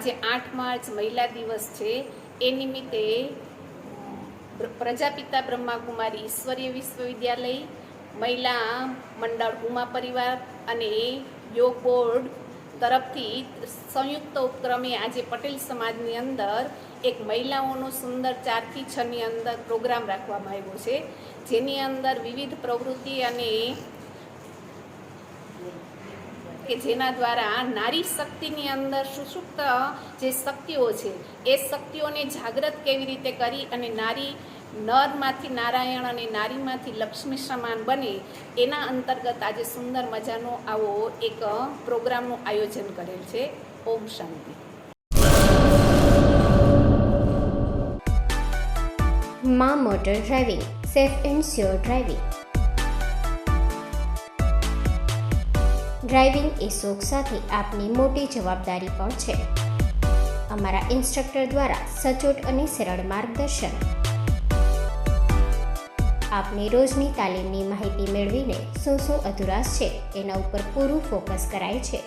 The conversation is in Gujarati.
આજે 8 માર્ચ મહિલા દિવસ છે. એ નિમિત્તે પ્રજાપિતા બ્રહ્માકુમારી ઈશ્વરીય વિશ્વવિદ્યાલય, મહિલા મંડળ ઉમા પરિવાર અને યોગ બોર્ડ તરફથી સંયુક્ત ઉપક્રમે આજે પટેલ સમાજની અંદર એક મહિલાઓનો સુંદર 4 થી 6ની અંદર પ્રોગ્રામ રાખવામાં આવ્યો છે, જેની અંદર વિવિધ પ્રવૃત્તિ અને કે જેના દ્વારા નારી શક્તિની અંદર સુષુપ્ત જે શક્તિઓ છે એ શક્તિઓને જાગૃત કેવી રીતે કરી અને નારી નરમાંથી નારાયણ અને નારીમાંથી લક્ષ્મી સમાન બને એના અંતર્ગત આજે સુંદર મજાનો આવો એક પ્રોગ્રામનું આયોજન કરેલ છે. ઓમ શાંતિ. માં motor driving, safe and sure driving. Driving એ શોખ સાથે આપની મોટી જવાબદારી પણ છે. અમારા ઇન્સ્ટ્રક્ટર દ્વારા સચોટ અને સરળ માર્ગદર્શન. આપની રોજની તાલીમની માહિતી મેળવીને શું અધુરાશ છે એના ઉપર પૂરું ફોકસ કરાય છે.